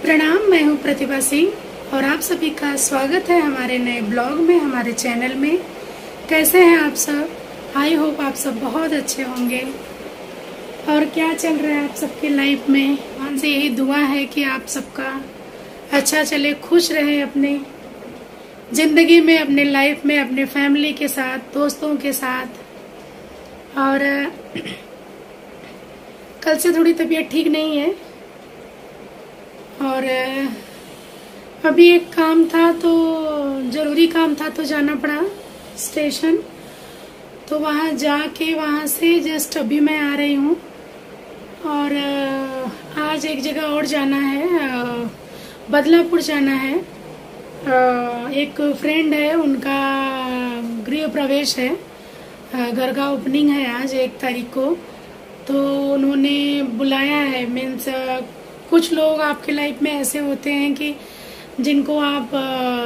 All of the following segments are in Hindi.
प्रणाम, मैं हूं प्रतिभा सिंह और आप सभी का स्वागत है हमारे नए ब्लॉग में, हमारे चैनल में। कैसे हैं आप सब? आई होप आप सब बहुत अच्छे होंगे। और क्या चल रहा है आप सबकी लाइफ में? भगवान से यही दुआ है कि आप सबका अच्छा चले, खुश रहे अपने जिंदगी में, अपने लाइफ में, अपने फैमिली के साथ, दोस्तों के साथ। और कल से थोड़ी तबीयत ठीक नहीं है और अभी एक काम था, तो जरूरी काम था तो जाना पड़ा स्टेशन। तो वहाँ जाके वहाँ से जस्ट अभी मैं आ रही हूँ। और आज एक जगह और जाना है, बदलापुर जाना है। एक फ्रेंड है, उनका गृह प्रवेश है, घर का ओपनिंग है आज 1 तारीख को। तो उन्होंने बुलाया है। मीन्स कुछ लोग आपके लाइफ में ऐसे होते हैं कि जिनको आप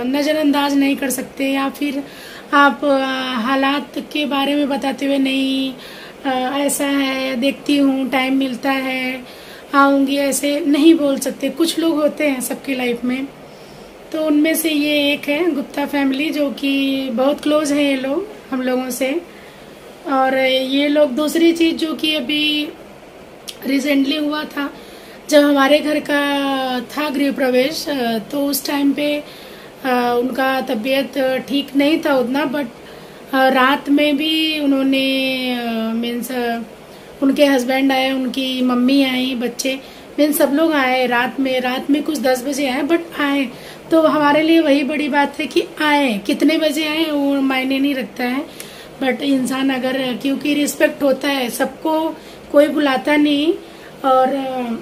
नज़रअंदाज नहीं कर सकते, या फिर आप हालात के बारे में बताते हुए नहीं, ऐसा है, देखती हूँ, टाइम मिलता है, आऊँगी, ऐसे नहीं बोल सकते। कुछ लोग होते हैं सबकी लाइफ में। तो उनमें से ये एक है गुप्ता फैमिली, जो कि बहुत क्लोज है ये लोग हम लोगों से। और ये लोग दूसरी चीज़ जो कि अभी रिसेंटली हुआ था, जब हमारे घर का था गृह प्रवेश, तो उस टाइम पे उनका तबीयत ठीक नहीं था उतना, बट रात में भी उन्होंने मीन्स उनके हस्बैंड आए, उनकी मम्मी आई, बच्चे, मीन्स सब लोग आए रात में कुछ 10 बजे आए, बट आए। तो हमारे लिए वही बड़ी बात है कि आए, कितने बजे आए वो मायने नहीं रखता है, बट इंसान अगर, क्योंकि रिस्पेक्ट होता है सबको, कोई बुलाता नहीं और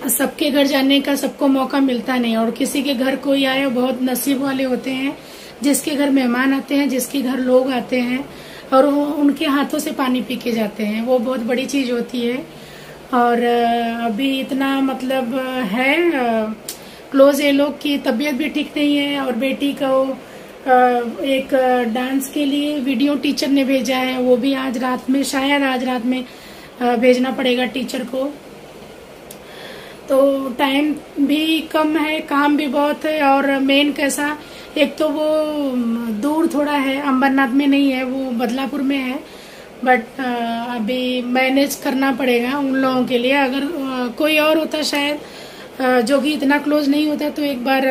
सबके घर जाने का सबको मौका मिलता नहीं। और किसी के घर कोई आए, बहुत नसीब वाले होते हैं जिसके घर मेहमान आते हैं, जिसके घर लोग आते हैं और उनके हाथों से पानी पी के जाते हैं, वो बहुत बड़ी चीज होती है। और अभी इतना मतलब है क्लोज ये लोग की तबीयत भी ठीक नहीं है। और बेटी को एक डांस के लिए वीडियो टीचर ने भेजा है, वो भी आज रात में, शायद आज रात में भेजना पड़ेगा टीचर को। तो टाइम भी कम है, काम भी बहुत है। और मेन कैसा, एक तो वो दूर थोड़ा है, अंबरनाथ में नहीं है, वो बदलापुर में है। बट अभी मैनेज करना पड़ेगा उन लोगों के लिए। अगर कोई और होता शायद, जो कि इतना क्लोज नहीं होता, तो एक बार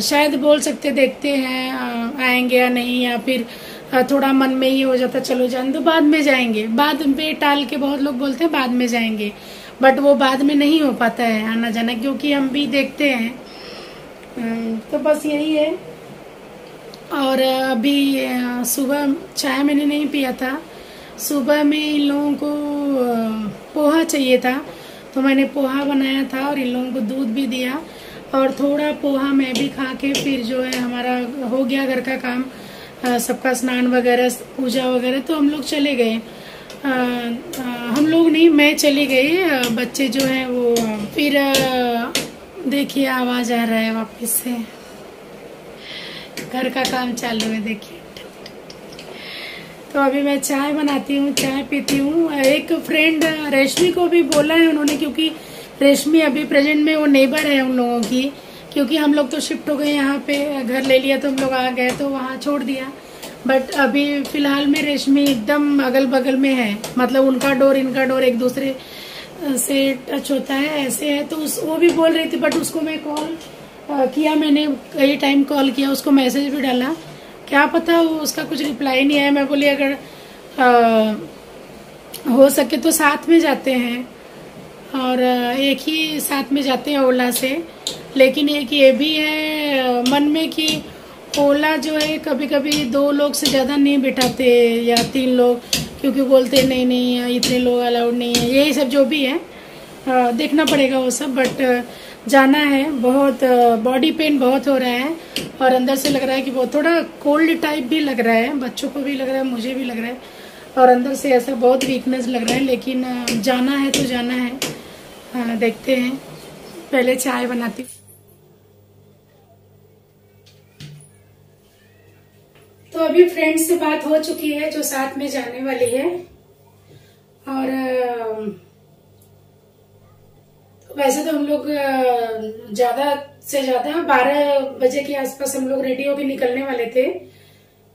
शायद बोल सकते, देखते हैं आएंगे या नहीं, या फिर थोड़ा मन में ही हो जाता चलो जान दो, बाद में जाएंगे। बाद में टाल के बहुत लोग बोलते हैं बाद में जाएंगे, बट वो बाद में नहीं हो पाता है आना जाना, क्योंकि हम भी देखते हैं। तो बस यही है। और अभी सुबह चाय मैंने नहीं पिया था, सुबह में इन लोगों को पोहा चाहिए था, तो मैंने पोहा बनाया था और इन लोगों को दूध भी दिया। और थोड़ा पोहा मैं भी खा के फिर जो है हमारा हो गया घर का काम, सबका स्नान वगैरह, पूजा वगैरह, तो हम लोग चले गए। हम लोग नहीं, मैं चली गई, बच्चे जो हैं वो फिर देखिए आवाज आ रहा है वापस से, घर का काम चालू है, देखिए। तो अभी मैं चाय बनाती हूँ, चाय पीती हूँ। एक फ्रेंड रेशमी को भी बोला है उन्होंने, क्योंकि रेशमी अभी प्रेजेंट में वो नेबर है उन लोगों की, क्योंकि हम लोग तो शिफ्ट हो गए यहाँ पे, घर ले लिया तो हम लोग आ गए, तो वहाँ छोड़ दिया। बट अभी फिलहाल में रेशमी एकदम अगल बगल में है, मतलब उनका डोर इनका डोर एक दूसरे से टच होता है, ऐसे है। तो वो भी बोल रही थी, बट उसको मैं कॉल किया, मैंने कई टाइम कॉल किया, उसको मैसेज भी डाला, क्या पता वो उसका कुछ रिप्लाई नहीं आया। मैं बोली अगर हो सके तो साथ में जाते हैं, और एक ही साथ में जाते हैं ओला से। लेकिन एक ये भी है मन में कि ओला जो है कभी कभी 2 लोग से ज्यादा नहीं बिठाते, या 3 लोग, क्योंकि बोलते नहीं नहीं इतने लोग अलाउड नहीं है, यही सब जो भी है देखना पड़ेगा वो सब। बट जाना है। बहुत बॉडी पेन बहुत हो रहा है, और अंदर से लग रहा है कि वो थोड़ा कोल्ड टाइप भी लग रहा है, बच्चों को भी लग रहा है, मुझे भी लग रहा है, और अंदर से ऐसा बहुत वीकनेस लग रहा है। लेकिन जाना है तो जाना है, देखते हैं। पहले चाय बनाती हूँ। तो अभी फ्रेंड से बात हो चुकी है जो साथ में जाने वाली है, और वैसे तो हम लोग ज्यादा से ज्यादा 12 बजे के आसपास हम लोग रेडी होके निकलने वाले थे,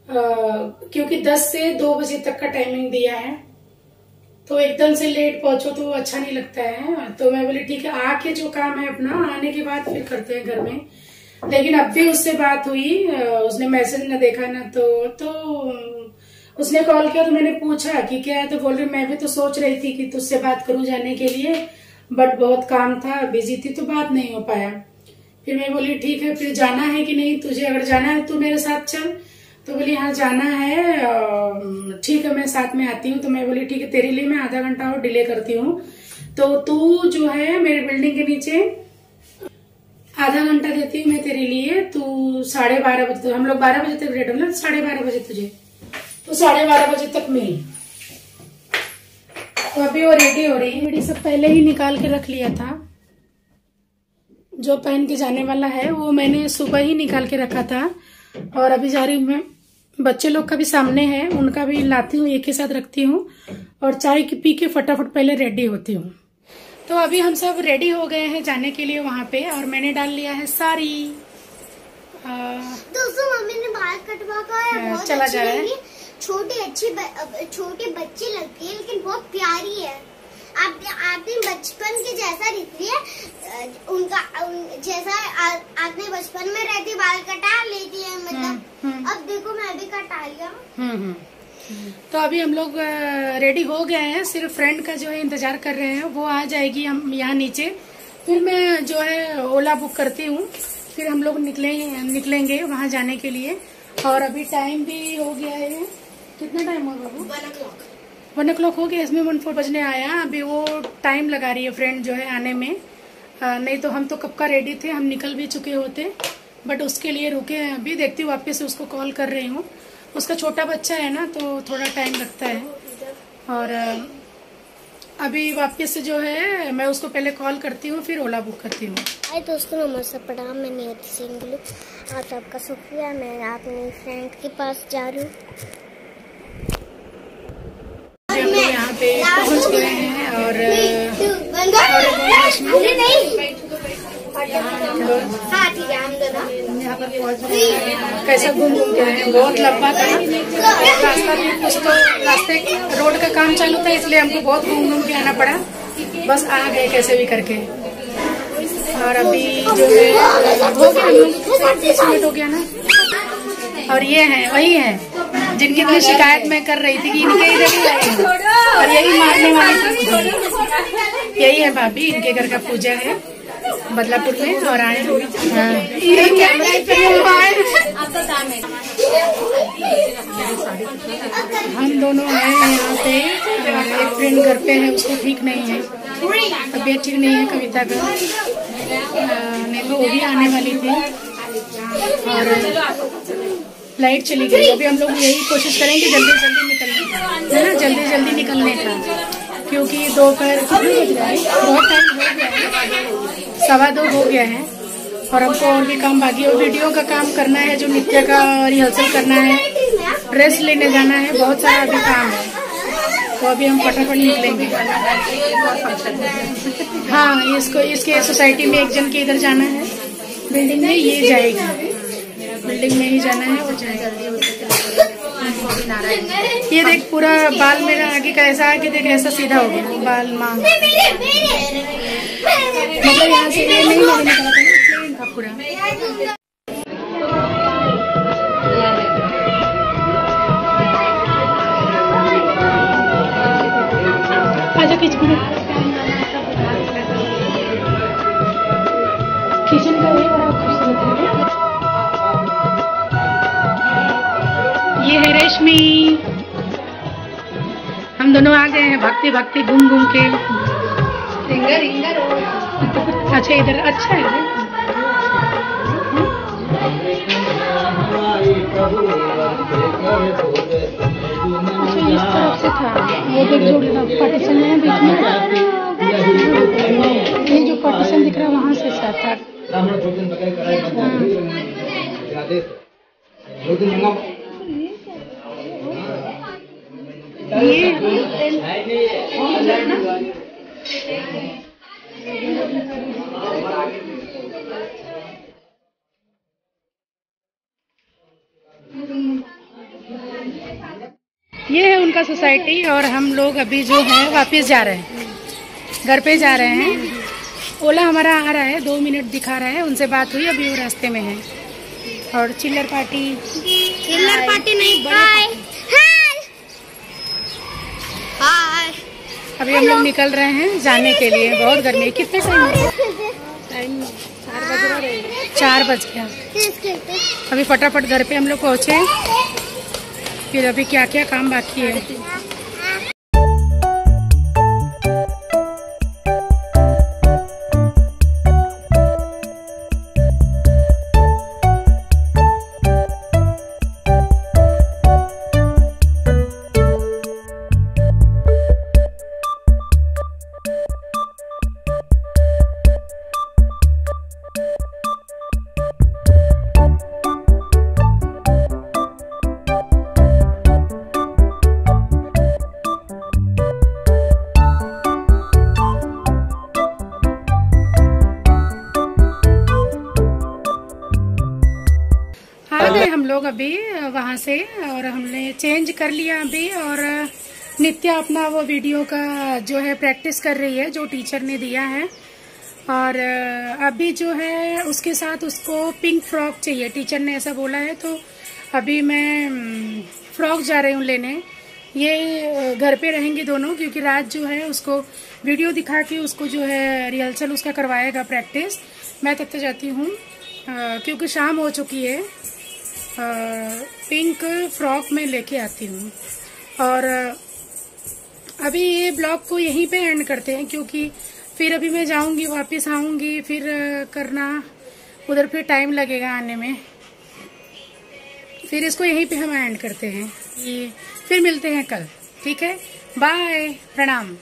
क्योंकि 10 से 2 बजे तक का टाइमिंग दिया है, तो एकदम से लेट पहुंचो तो अच्छा नहीं लगता है। तो मैं बोली ठीक है, आके जो काम है अपना आने के बाद फिर करते हैं घर में। लेकिन अब भी उससे बात हुई, उसने मैसेज न देखा ना, तो उसने कॉल किया तो मैंने पूछा कि क्या है, तो बोल रही मैं भी तो सोच रही थी कि तुझसे बात करूं जाने के लिए, बट बहुत काम था, बिजी थी तो बात नहीं हो पाया। फिर मैं बोली ठीक है, फिर जाना है कि नहीं तुझे, अगर जाना है तो मेरे साथ चल। तो बोली हाँ जाना है, ठीक है मैं साथ में आती हूँ। तो मैं बोली ठीक है, तेरे लिए मैं आधा घंटा और डिले करती हूँ, तो तू जो है मेरे बिल्डिंग के नीचे आधा घंटा देती हूँ मैं तेरे लिए, तू 12:30 बजे तक, हम लोग 12 बजे तक रेडी होना, 12:30 बजे तुझे, तो 12:30 बजे तक मिल। तो अभी वो रेडी हो रही है, सब पहले ही निकाल के रख लिया था। जो पहन के जाने वाला है वो मैंने सुबह ही निकाल के रखा था, और अभी जा रही हूँ मैं। बच्चे लोग का भी सामने है, उनका भी लाती हूँ, एक ही साथ रखती हूँ, और चाय पी के फटाफट पहले रेडी होती हूँ। तो अभी हम सब रेडी हो गए हैं जाने के लिए वहां पे, और मैंने डाल लिया है साड़ी। दोस्तों मम्मी ने बाल कटवा कर बहुत चला जा रहा है। छोटी बच्ची लगती है लेकिन बहुत प्यारी है। आपने बचपन के जैसा दिख रही है, जैसा आपने बचपन में रहती बाल कटा लेती है, मतलब अब देखो मैं भी कटा लिया। तो अभी हम लोग रेडी हो गए हैं, सिर्फ फ्रेंड का जो है इंतजार कर रहे हैं, वो आ जाएगी हम यहाँ नीचे, फिर मैं जो है ओला बुक करती हूँ, फिर हम लोग निकलेंगे वहाँ जाने के लिए। और अभी टाइम भी हो गया है, कितना टाइम हुआ बाबू? 1 o'clock हो गया, इसमें 1:04 बजने आया। अभी वो टाइम लगा रही है फ्रेंड जो है आने में, नहीं तो हम तो कब का रेडी थे, हम निकल भी चुके होते, बट उसके लिए रुके हैं। अभी देखती हूँ, वापस से उसको कॉल कर रही हूँ, उसका छोटा बच्चा है ना तो थोड़ा टाइम लगता है। और अभी वापस से जो है मैं उसको पहले कॉल करती हूँ, फिर ओला बुक करती हूँ। हाय दोस्तों, नमस्ते प्रणाम, मैं नियति सिंगलू, आज आपका शुक्रिया। मैं अपनी फ्रेंड के पास जा रही हूँ। हम लोग यहाँ पे पहुँच गए हैं, और यहाँ पर पहुँच गए हैं। कैसा घूम के रहे हैं, बहुत लंबा था रास्ता भी, कुछ तो रास्ते रोड का काम चालू था, इसलिए हमको बहुत घूम के आना पड़ा, बस आ गए कैसे भी करके। और अभी जो है हो गया 20 मिनट हो गया ना। और ये है वही है जिनकी कोई शिकायत मैं कर रही थी कि इनके इधर ही आई हूँ, और यही मारने वाली थी। यही है भाभी, इनके घर का पूजा है बदलापुर में, और आए हम दोनों हैं यहाँ पे। एक फ्रेंड घर पे है, उसको ठीक नहीं है, तबीयत ठीक नहीं है कविता का, नहीं तो वो भी आने वाली थी, और लाइट चली गई। अभी हम लोग यही कोशिश करेंगे जल्दी जल्दी निकलने है ना, जल्दी जल्दी निकलने का, क्योंकि दोपहर कितने बज रहा है, बहुत टाइम हो गया है, 2:15 हो गया है, और हमको और भी काम बाकी है। वीडियो का काम करना है, जो नृत्य का रिहर्सल करना है, ड्रेस लेने जाना है, बहुत सारा अभी काम है, तो अभी हम फटाफट निकलेंगे। हाँ, इसके सोसाइटी में एक जन के इधर जाना है, बिल्डिंग में ये जाएगी, बिल्डिंग में ही जाना है, वो जाएगा। ये देख पूरा बाल मेरा आगे का ऐसा आगे देख, ऐसा सीधा हो गया बाल मांग, मतलब यहाँ से ये नहीं निकला था इनका पूरा। आजा किचन का भी बड़ा खूबसूरत है। ये है रेशमी, हम दोनों आ गए हैं भक्ति भक्ति घूम घूम के। अच्छा इधर अच्छा है, अच्छा इस तरफ से था, वो देख जो पार्टीशन है बीच में, ये जो पार्टीशन दिख रहा है वहाँ से साथ था। ये है उनका सोसाइटी और हम लोग अभी जो है वापस जा रहे हैं, घर पे जा रहे हैं। ओला हमारा आ रहा है, 2 मिनट दिखा रहा है, उनसे बात हुई, अभी वो रास्ते में है। और चिल्लर पार्टी नहीं, हाय हाय। अभी हम लोग निकल रहे हैं जाने के लिए, बहुत गर्मी है। कितने टाइम 4 बज गया। अभी फटाफट घर पे हम लोग पहुँचे, फिर अभी क्या क्या काम बाकी है। हम लोग अभी वहाँ से, और हमने चेंज कर लिया अभी। और नित्या अपना वो वीडियो का जो है प्रैक्टिस कर रही है, जो टीचर ने दिया है। और अभी जो है उसके साथ उसको पिंक फ्रॉक चाहिए, टीचर ने ऐसा बोला है। तो अभी मैं फ्रॉक जा रही हूँ लेने। ये घर पे रहेंगी दोनों, क्योंकि रात जो है उसको वीडियो दिखा के उसको जो है रिहर्सल उसका करवाएगा प्रैक्टिस। मैं तब तक जाती हूँ क्योंकि शाम हो चुकी है। पिंक फ्रॉक में लेके आती हूँ। और अभी ये ब्लॉग को यहीं पे एंड करते हैं, क्योंकि फिर अभी मैं जाऊंगी, वापस आऊंगी, फिर करना उधर, फिर टाइम लगेगा आने में। फिर इसको यहीं पे हम एंड करते हैं। ये फिर मिलते हैं कल, ठीक है? बाय, प्रणाम।